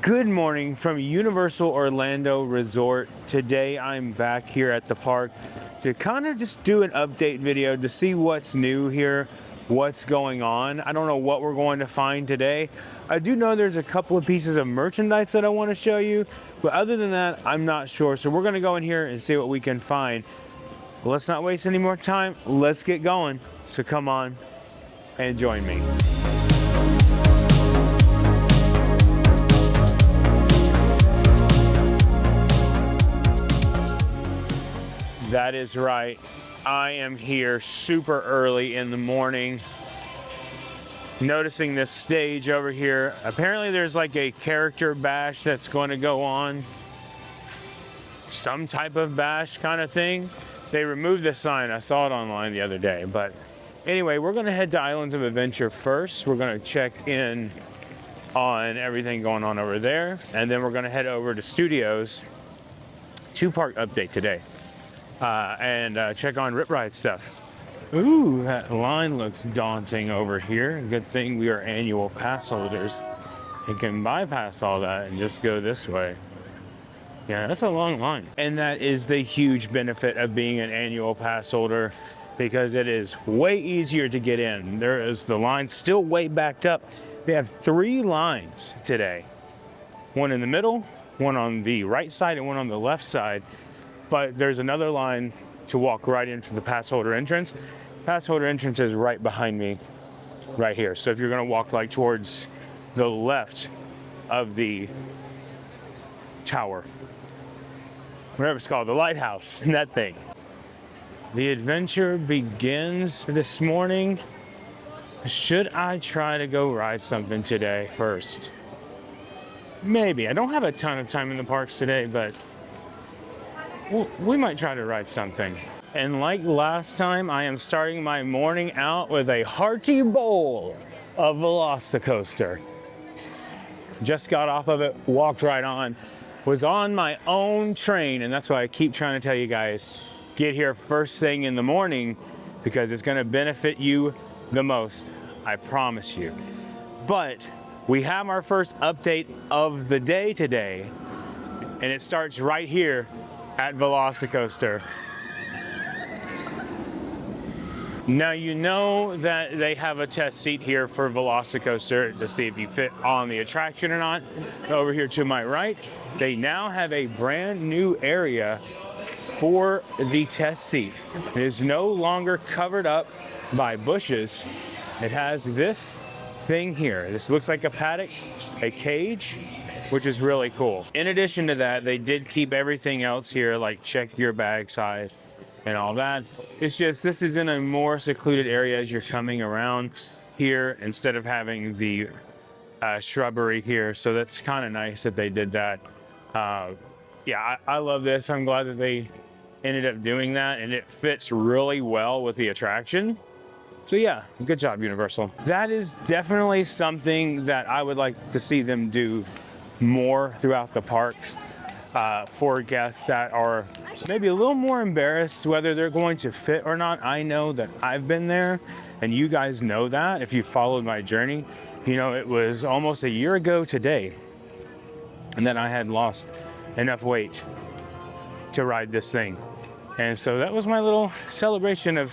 Good morning from Universal Orlando Resort. Today I'm back here at the park to kind of just do an update video to see what's new here, what's going on. I don't know what we're going to find today. I do know there's a couple of pieces of merchandise that I want to show you, but other than that, I'm not sure. So we're going to go in here and see what we can find. Let's not waste any more time. Let's get going. So come on and join me. That is right. I am here super early in the morning. Noticing this stage over here. Apparently there's like a character bash that's going to go on. Some type of bash kind of thing. They removed the sign. I saw it online the other day. But anyway, we're going to head to Islands of Adventure first. We're going to check in on everything going on over there. And then we're going to head over to Studios. Two-park update today. And check on Rip Ride stuff. Ooh, that line looks daunting over here. Good thing we are annual pass holders and can bypass all that and just go this way. Yeah, that's a long line. And that is the huge benefit of being an annual pass holder, because it is way easier to get in. There is the line still way backed up. They have 3 lines today. One in the middle, one on the right side, and one on the left side. But there's another line to walk right into the pass holder entrance. Pass holder entrance is right behind me, right here. So if you're gonna walk like towards the left of the tower, whatever it's called, the lighthouse, that thing. The adventure begins this morning. Should I try to go ride something today first? Maybe. I don't have a ton of time in the parks today, but we might try to ride something. And like last time, I am starting my morning out with a hearty bowl of Velocicoaster. Just got off of it, walked right on, was on my own train, and that's why I keep trying to tell you guys, get here first thing in the morning, because it's gonna benefit you the most, I promise you. But we have our first update of the day today, and it starts right here at Velocicoaster. Now you know that they have a test seat here for Velocicoaster to see if you fit on the attraction or not. Over here to my right, they now have a brand new area for the test seat. It is no longer covered up by bushes. It has this thing here. This looks like a paddock, a cage, which is really cool. In addition to that, they did keep everything else here, like check your bag size and all that. It's just, this is in a more secluded area as you're coming around here, instead of having the shrubbery here. So that's kind of nice that they did that. Yeah, I love this. I'm glad that they ended up doing that, and it fits really well with the attraction. So yeah, good job, Universal. That is definitely something that I would like to see them do more throughout the parks, for guests that are maybe a little more embarrassed whether they're going to fit or not. I know that I've been there, and you guys know that if you followed my journey. You know, it was almost a year ago today, and then I had lost enough weight to ride this thing. And so that was my little celebration of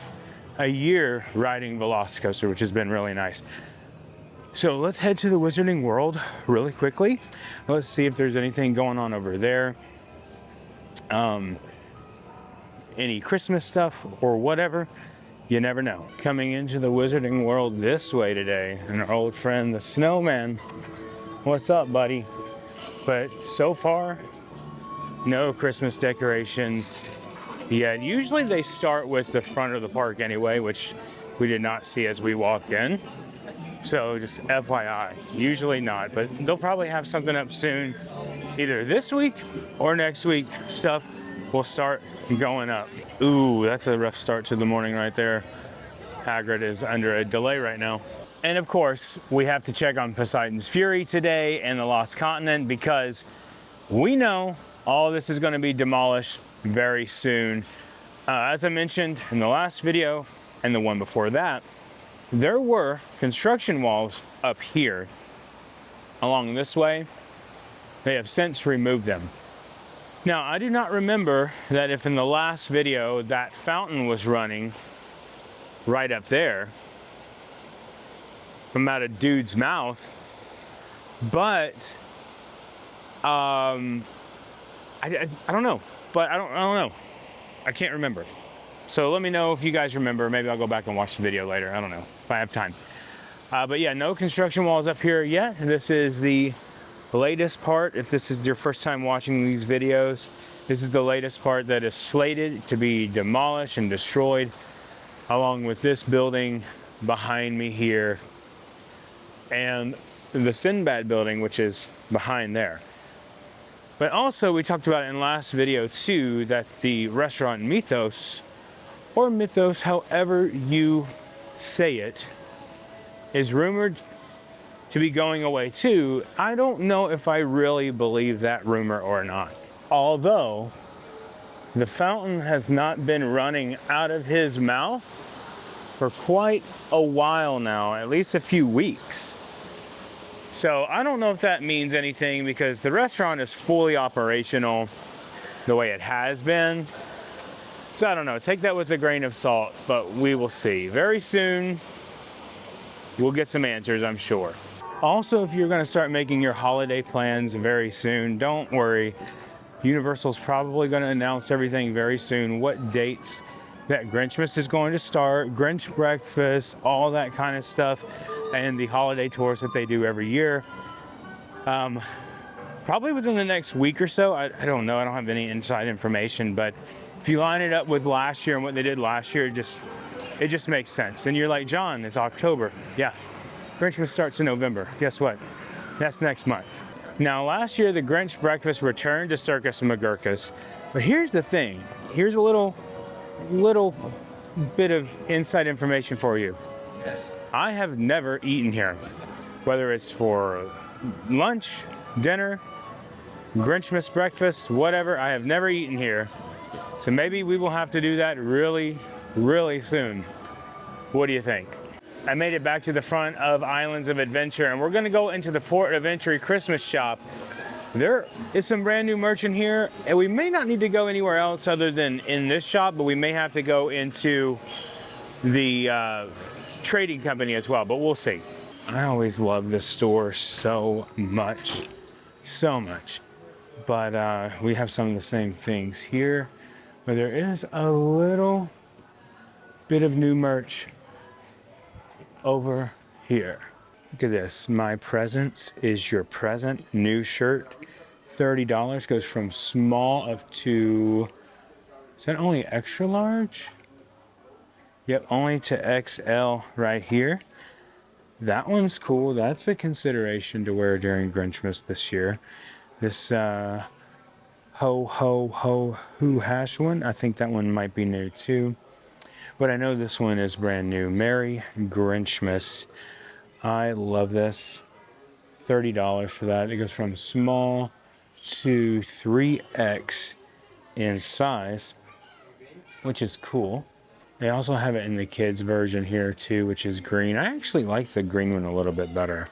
a year riding Velocicoaster, which has been really nice. So let's head to the Wizarding World really quickly. Let's see if there's anything going on over there. Any Christmas stuff or whatever, you never know. Coming into the Wizarding World this way today, and our old friend, the Snowman. What's up, buddy? But so far, no Christmas decorations yet. Usually they start with the front of the park anyway, which we did not see as we walked in. So just FYI, usually not, but they'll probably have something up soon, either this week or next week. Stuff will start going up. Ooh, that's a rough start to the morning right there. Hagrid is under a delay right now. And of course, we have to check on Poseidon's Fury today and the Lost Continent, because we know all this is going to be demolished very soon. As I mentioned in the last video and the one before that, there were construction walls up here along this way They have since removed them. Now, I do not remember that if in the last video that fountain was running right up there from out a dude's mouth, but I don't know. But I don't know. I can't remember. So let me know if you guys remember. Maybe I'll go back and watch the video later. I don't know if I have time. But yeah, no construction walls up here yet. This is the latest part. If this is your first time watching these videos, this is the latest part that is slated to be demolished and destroyed, along with this building behind me here and the Sinbad building, which is behind there. But also, we talked about in last video too, that the restaurant Mythos, or Mythos, however you say it, is rumored to be going away too. I don't know if I really believe that rumor or not. Although, the fountain has not been running out of his mouth for quite a while now, at least a few weeks. So I don't know if that means anything, because the restaurant is fully operational the way it has been. So I don't know, take that with a grain of salt, but we will see. Very soon, we'll get some answers, I'm sure. Also, if you're gonna start making your holiday plans very soon, don't worry. Universal's probably gonna announce everything very soon, what dates that Grinchmas is going to start, Grinch breakfast, all that kind of stuff, and the holiday tours that they do every year. Probably within the next week or so. I don't know, I don't have any inside information, but if you line it up with last year and what they did last year, it just makes sense. And you're like, John, it's October. Yeah, Grinchmas starts in November. Guess what? That's next month. Now, last year, the Grinch breakfast returned to Circus McGurkus. But here's the thing. Here's a little bit of inside information for you. I have never eaten here, whether it's for lunch, dinner, Grinchmas breakfast, whatever. I have never eaten here. So maybe we will have to do that really, really soon. What do you think? I made it back to the front of Islands of Adventure, and we're gonna go into the Port of Entry Christmas shop. There is some brand new merch in here, and we may not need to go anywhere else other than in this shop, but we may have to go into the trading company as well, but we'll see. I always love this store so much, but we have some of the same things here, but there is a little bit of new merch over here. Look at this. My presence is your present. New shirt, $30. Goes from small up to, is that only extra large? Yep, only to XL right here. That one's cool. That's a consideration to wear during Grinchmas this year. This Ho Ho Ho Who Hash one, I think that one might be new too. But I know this one is brand new. Merry Grinchmas. I love this. $30 for that. It goes from small to 3X in size, which is cool. They also have it in the kids version here too, which is green. I actually like the green one a little bit better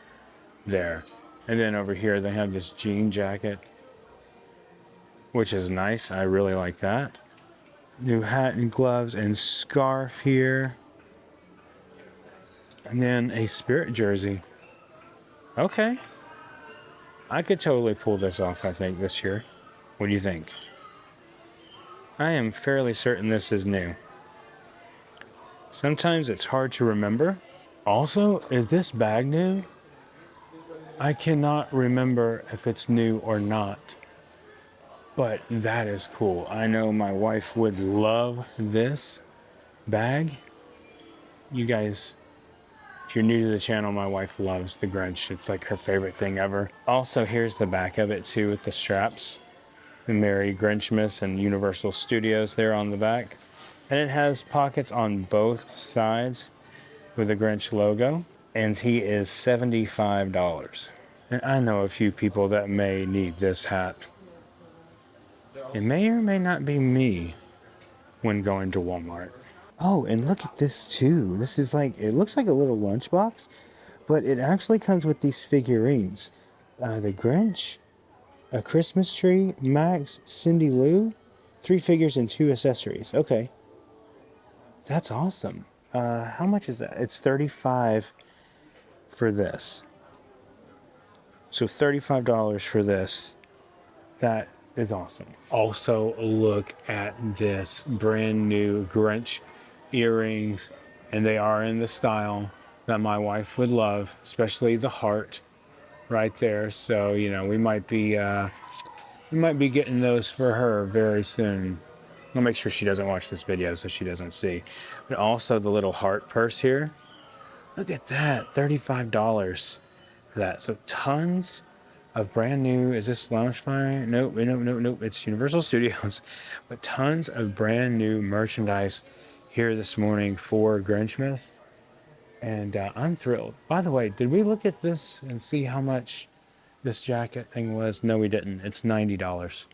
there. And then over here they have this jean jacket, which is nice. I really like that. New hat and gloves and scarf here. And then a Spirit jersey. Okay. I could totally pull this off, I think, this year. What do you think? I am fairly certain this is new. Sometimes it's hard to remember. Also, is this bag new? I cannot remember if it's new or not. But that is cool. I know my wife would love this bag. You guys, if you're new to the channel, my wife loves the Grinch. It's like her favorite thing ever. Also, here's the back of it too with the straps. The Merry Grinchmas and Universal Studios there on the back. And it has pockets on both sides with the Grinch logo. And he is $75. And I know a few people that may need this hat. It may or may not be me when going to Walmart. Oh, and look at this too. This is like, it looks like a little lunchbox, but it actually comes with these figurines. The Grinch, A Christmas tree, Max, Cindy Lou, 3 figures and 2 accessories. Okay. That's awesome. How much is that? It's $35 for this. So $35 for this. That is awesome. Also, look at this brand new Grinch earrings, and they are in the style that my wife would love, especially the heart right there. So, you know, we might be getting those for her very soon. I'll make sure she doesn't watch this video so she doesn't see. But also the little heart purse here. Look at that, $35 for that. So tons of brand new, is this Loungefly? Nope, it's Universal Studios. But tons of brand new merchandise here this morning for Grinchmas. And I'm thrilled. By the way, did we look at this and see how much this jacket thing was? No, we didn't. It's $90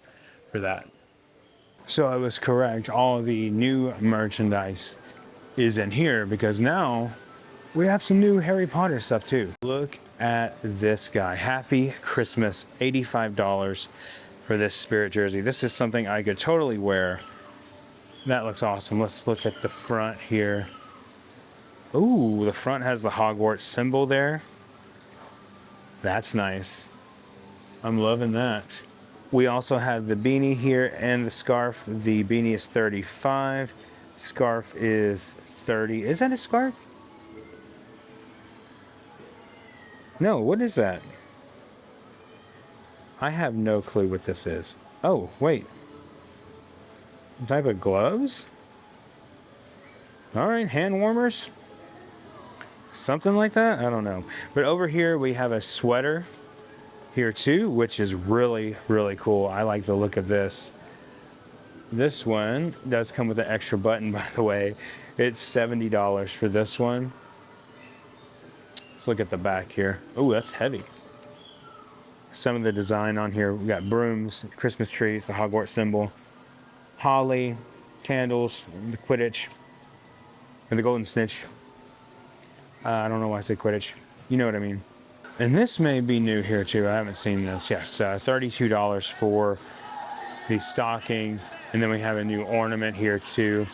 for that. So I was correct. All the new merchandise is in here because now we have some new Harry Potter stuff too. Look at this guy. Happy Christmas. $85 for this Spirit jersey. This is something I could totally wear. That looks awesome. Let's look at the front here. Ooh, the front has the Hogwarts symbol there. That's nice. I'm loving that. We also have the beanie here and the scarf. The beanie is $35. Scarf is $30. Is that a scarf? No, what is that? I have no clue what this is. Oh, wait. Some type of gloves? All right, hand warmers? Something like that? I don't know. But over here we have a sweater here too, which is really, really cool. I like the look of this. This one does come with an extra button, by the way. It's $70 for this one. Let's look at the back here. Oh, that's heavy. Some of the design on here, we got brooms, Christmas trees, the Hogwarts symbol, holly, candles, the Quidditch, and the golden snitch. I don't know why I say Quidditch. You know what I mean. And this may be new here too. I haven't seen this. Yes, $32 for the stocking. And then we have a new ornament here too,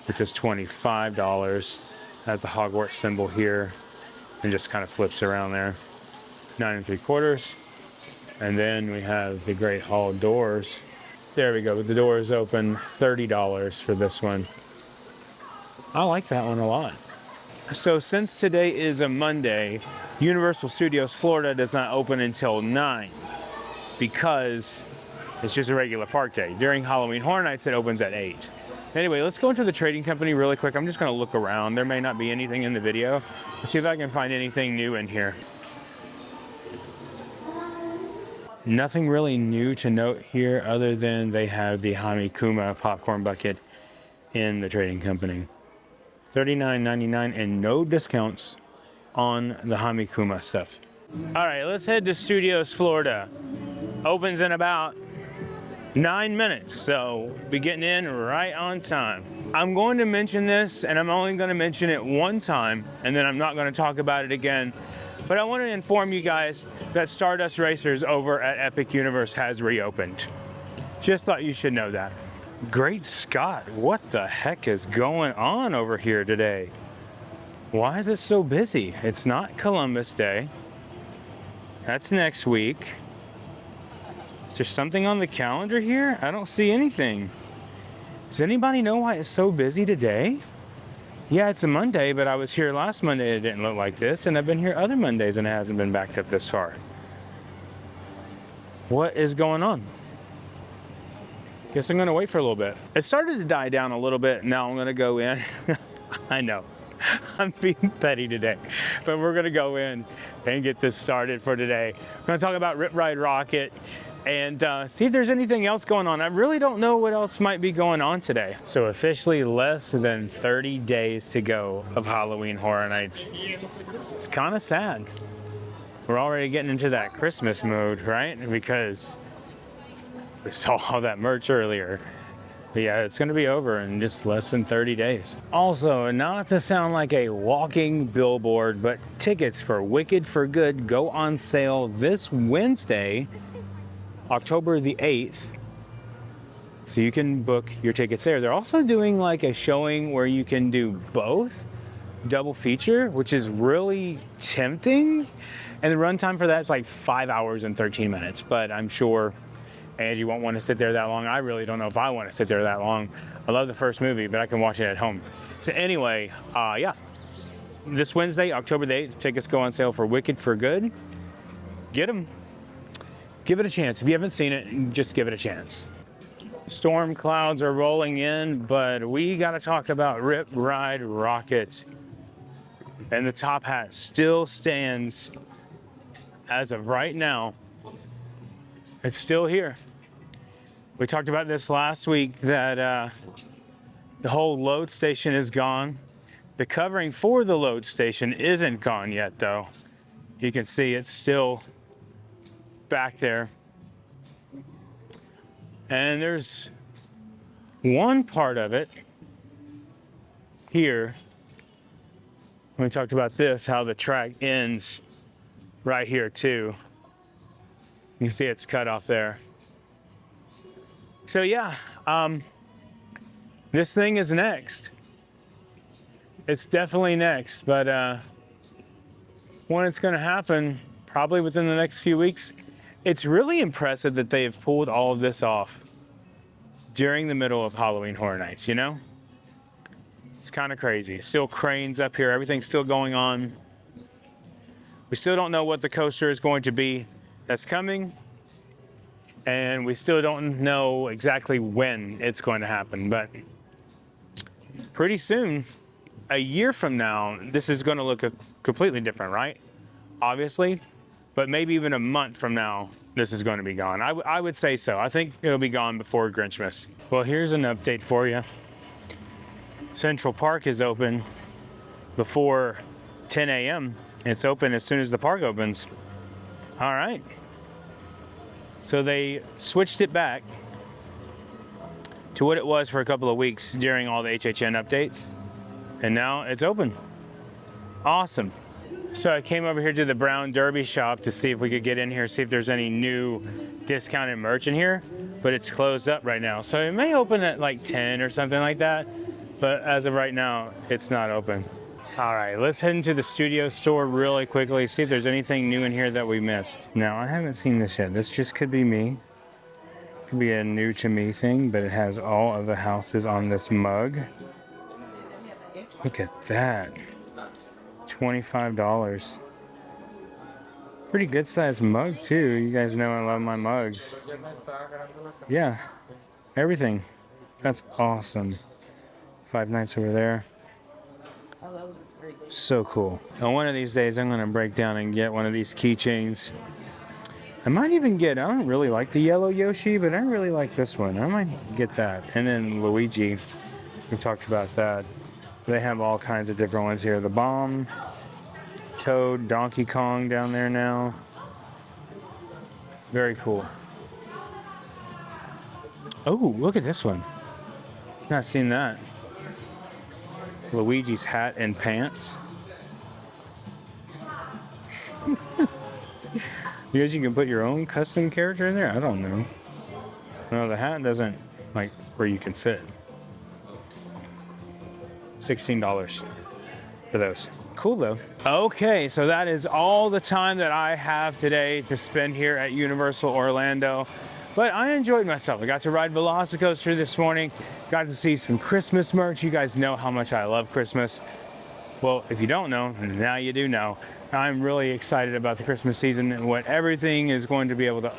which is $25. Has the Hogwarts symbol here and just kind of flips around there. 9 3/4. And then we have the Great Hall doors. There we go. The door is open. $30 for this one. I like that one a lot. So since today is a Monday, Universal Studios Florida does not open until 9 because it's just a regular park day. During Halloween Horror Nights, it opens at 8. Anyway, let's go into the trading company really quick. I'm just going to look around. There may not be anything in the video. Let's see if I can find anything new in here. Nothing really new to note here other than they have the Hamikuma popcorn bucket in the trading company. $39.99 and no discounts on the Hamikuma stuff. All right, let's head to Studios Florida. Opens in about 9 minutes, so be getting in right on time. I'm going to mention this, and I'm only going to mention it one time, and then I'm not going to talk about it again. But I want to inform you guys that Stardust Racers over at Epic Universe has reopened. Just thought you should know that. Great Scott, what the heck is going on over here today? Why is it so busy? It's not Columbus Day. That's next week. Is there something on the calendar here? I don't see anything. Does anybody know why it's so busy today? Yeah, it's a Monday, but I was here last Monday and it didn't look like this, and I've been here other Mondays and it hasn't been backed up this far. What is going on? Guess I'm gonna wait for a little bit. It started to die down a little bit. Now I'm gonna go in. I know, I'm being petty today, but we're gonna go in and get this started for today. We're gonna talk about Rip Ride Rockit and see if there's anything else going on. I really don't know what else might be going on today. So officially less than 30 days to go of Halloween Horror Nights. It's kind of sad. We're already getting into that Christmas mode, right? Because we saw all that merch earlier. But yeah, it's gonna be over in just less than 30 days. Also, not to sound like a walking billboard, but tickets for Wicked for Good go on sale this Wednesday October the 8th. So you can book your tickets there. They're also doing like a showing where you can do both, double feature, which is really tempting. And the runtime for that is like 5 hours and 13 minutes. But I'm sure Angie won't want to sit there that long. I really don't know if I want to sit there that long. I love the first movie, but I can watch it at home. So anyway, yeah. This Wednesday, October the 8th, tickets go on sale for Wicked for Good. Get them. Give it a chance. If you haven't seen it, just give it a chance. Storm clouds are rolling in, but we got to talk about Rip Ride Rockit. And the top hat still stands as of right now. It's still here. We talked about this last week that the whole load station is gone. The covering for the load station isn't gone yet, though. You can see it's still back there. And there's one part of it here. We talked about this, how the track ends right here too. You can see it's cut off there. So yeah, this thing is next. It's definitely next, but when it's gonna happen, probably within the next few weeks. It's really impressive that they have pulled all of this off during the middle of Halloween Horror Nights, you know? It's kind of crazy. Still cranes up here, everything's still going on. We still don't know what the coaster is going to be that's coming, and we still don't know exactly when it's going to happen, but pretty soon, a year from now, this is going to look completely different, right? Obviously. But maybe even a month from now, this is going to be gone. I would say so. I think it'll be gone before Grinchmas. Well, here's an update for you. Central Park is open before 10 a.m. It's open as soon as the park opens. All right. So they switched it back to what it was for a couple of weeks during all the HHN updates. And now it's open. Awesome. So I came over here to the Brown Derby shop to see if we could get in here, see if there's any new discounted merch in here, but it's closed up right now. So it may open at like 10 or something like that, but as of right now, it's not open. All right, let's head into the studio store really quickly, see if there's anything new in here that we missed. Now, I haven't seen this yet. This just could be me. Could be a new to me thing, but it has all of the houses on this mug. Look at that. $25. Pretty good sized mug too. You guys know I love my mugs. Yeah, everything. That's awesome. Five Nights over there. So cool. Now one of these days I'm gonna break down and get one of these keychains. I might even get, I don't really like the yellow Yoshi, but I really like this one. I might get that. And then Luigi, we talked about that. They have all kinds of different ones here. The Bomb, Toad, Donkey Kong down there now. Very cool. Oh, look at this one. Not seen that. Luigi's hat and pants. Because you can put your own custom character in there? I don't know. No, the hat doesn't like where you can fit. $16 for those. Cool though. Okay, so that is all the time that I have today to spend here at Universal Orlando. But I enjoyed myself. I got to ride Velocicoaster this morning. Got to see some Christmas merch. You guys know how much I love Christmas. Well, if you don't know, now you do know. I'm really excited about the Christmas season and what everything is going to be able to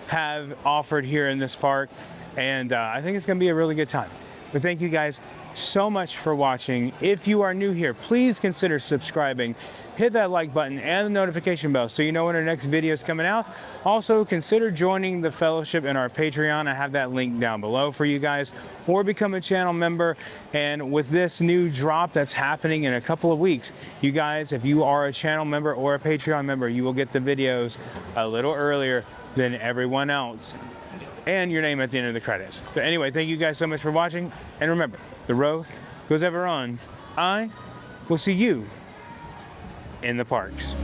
have offered here in this park. And I think it's going to be a really good time. But thank you guys so much for watching. If you are new here, please consider subscribing. Hit that like button and the notification bell so you know when our next video is coming out. Also, consider joining the fellowship in our Patreon. I have that link down below for you guys, or become a channel member. And with this new drop that's happening in a couple of weeks, you guys, if you are a channel member or a Patreon member, you will get the videos a little earlier than everyone else, and your name at the end of the credits. But anyway, thank you guys so much for watching, and remember, the road goes ever on. I will see you in the parks.